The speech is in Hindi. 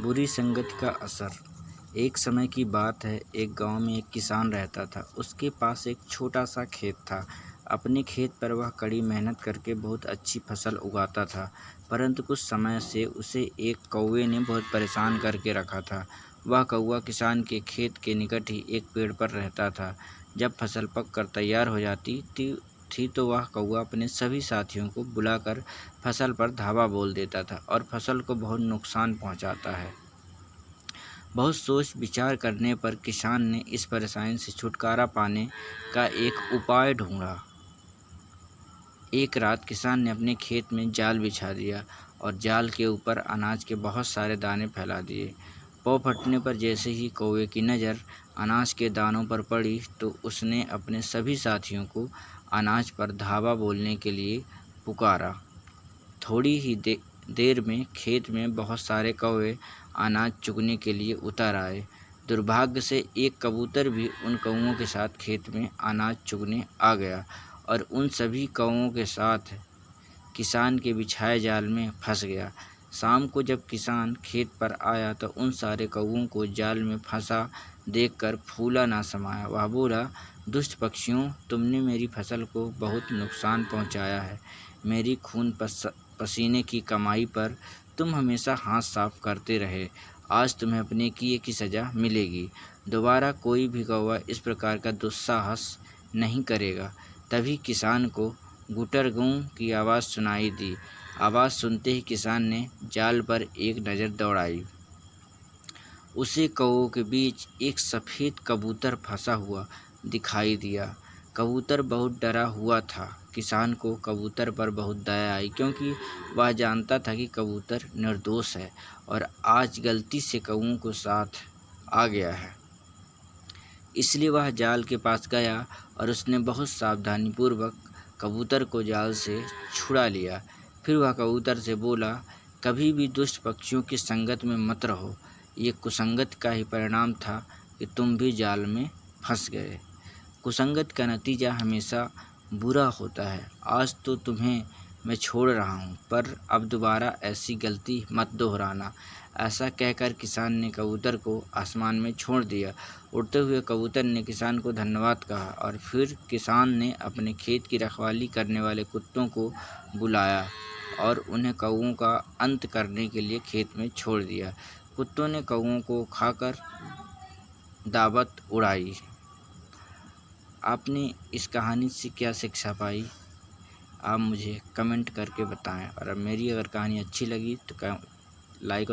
बुरी संगत का असर। एक समय की बात है, एक गांव में एक किसान रहता था। उसके पास एक छोटा सा खेत था। अपने खेत पर वह कड़ी मेहनत करके बहुत अच्छी फसल उगाता था, परंतु कुछ समय से उसे एक कौवे ने बहुत परेशान करके रखा था। वह कौवा किसान के खेत के निकट ही एक पेड़ पर रहता था। जब फसल पककर तैयार हो जाती थी तो वह कौवा अपने सभी साथियों को बुलाकर फसल पर धावा बोल देता था और फसल को बहुत नुकसान पहुंचाता है। बहुत सोच विचार करने पर किसान ने इस परेशानी से छुटकारा पाने का एक उपाय ढूंढा। एक रात किसान ने अपने खेत में जाल बिछा दिया और जाल के ऊपर अनाज के बहुत सारे दाने फैला दिए। पौ फटने पर जैसे ही कौवे की नज़र अनाज के दानों पर पड़ी तो उसने अपने सभी साथियों को अनाज पर धावा बोलने के लिए पुकारा। थोड़ी ही देर में खेत में बहुत सारे कौवे अनाज चुगने के लिए उतर आए। दुर्भाग्य से एक कबूतर भी उन कौवों के साथ खेत में अनाज चुगने आ गया और उन सभी कौवों के साथ किसान के बिछाए जाल में फंस गया। शाम को जब किसान खेत पर आया तो उन सारे कौवों को जाल में फंसा देखकर फूला ना समाया। वह बोला, दुष्ट पक्षियों, तुमने मेरी फसल को बहुत नुकसान पहुंचाया है। मेरी खून पसीने की कमाई पर तुम हमेशा हाथ साफ करते रहे। आज तुम्हें अपने किए की सज़ा मिलेगी। दोबारा कोई भी कौवा इस प्रकार का दुस्साहस नहीं करेगा। तभी किसान को गुटर गूं की आवाज़ सुनाई दी। आवाज़ सुनते ही किसान ने जाल पर एक नज़र दौड़ाई। उसे कौवों के बीच एक सफ़ेद कबूतर फंसा हुआ दिखाई दिया। कबूतर बहुत डरा हुआ था। किसान को कबूतर पर बहुत दया आई, क्योंकि वह जानता था कि कबूतर निर्दोष है और आज गलती से कौवों को साथ आ गया है। इसलिए वह जाल के पास गया और उसने बहुत सावधानीपूर्वक कबूतर को जाल से छुड़ा लिया। फिर वह कबूतर से बोला, कभी भी दुष्ट पक्षियों की संगत में मत रहो। ये कुसंगत का ही परिणाम था कि तुम भी जाल में फंस गए। कुसंगत का नतीजा हमेशा बुरा होता है। आज तो तुम्हें मैं छोड़ रहा हूँ, पर अब दोबारा ऐसी गलती मत दोहराना। ऐसा कहकर किसान ने कबूतर को आसमान में छोड़ दिया। उड़ते हुए कबूतर ने किसान को धन्यवाद कहा और फिर किसान ने अपने खेत की रखवाली करने वाले कुत्तों को बुलाया और उन्हें कौवों का अंत करने के लिए खेत में छोड़ दिया। कुत्तों ने कौवों को खाकर दावत उड़ाई। आपने इस कहानी से क्या शिक्षा पाई, आप मुझे कमेंट करके बताएं। और अब मेरी अगर कहानी अच्छी लगी तो लाइक